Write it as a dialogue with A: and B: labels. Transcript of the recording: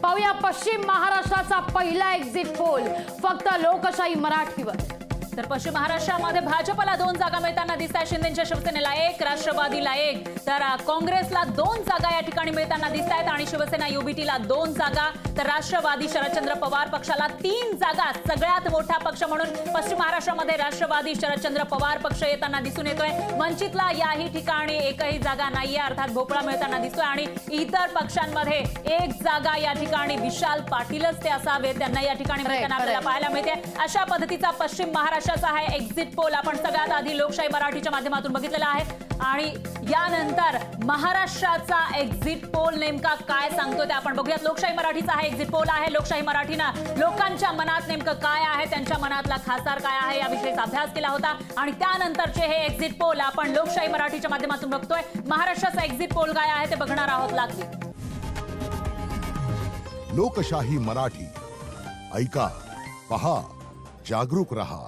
A: पाहूया पश्चिम महाराष्ट्राचा पहिला एक्झिट पोल फक्त लोकशाही मराठीवर।
B: तर पश्चिम महाराष्ट्रामध्ये भाजपला 2 जागा मिळताना दिसताय। शिंदेच्या शिवसेनेला 1, राष्ट्रवादीला 1, तर काँग्रेसला 2 जागा या ठिकाणी मिळताना दिसतायत आणि शिवसेना युबीटीला 2 जागा, तर राष्ट्रवादी शरदचंद्र पवार पक्षाला 3 जागा। सगळ्यात मोठा पक्ष म्हणून पश्चिम महाराष्ट्रामध्ये राष्ट्रवादी शरदचंद्र पवार पक्ष येताना दिसून येतोय। वंचितला याही ठिकाणी एकही जागा नाहीये, अर्थात भोपळा मिळताना दिसतोय आणि इतर पक्षांमध्ये 1 जागा या ठिकाणी विशाल पाटीलच ते असावे, त्यांना या ठिकाणी मिळताना आपल्याला पाहायला मिळते। अशा पद्धतीचा पश्चिम महाराष्ट्राचा आहे एक्झिट पोल आपण सगळ्यात आधी लोकशाही मराठीच्या माध्यमातून बघितलेला आहे आणि यानंतर महाराष्ट्राचा एक्झिट पोल नेमका काय सांगतो ते आपण बघूयात। लोकशाही मराठीचा हा एक्झिट पोल आहे। लोकशाही मराठीनं लोकांच्या मनात नेमकं काय आहे, त्यांच्या मनातला खासदार काय आहे याविषयीचा अभ्यास केला होता आणि त्यानंतरचे हे एक्झिट पोल आपण लोकशाही मराठीच्या माध्यमातून बघतोय। महाराष्ट्राचा एक्झिट पोल काय आहे ते बघणार आहोत लागली।
C: लोकशाही मराठी ऐका, पहा, जागरूक रहा।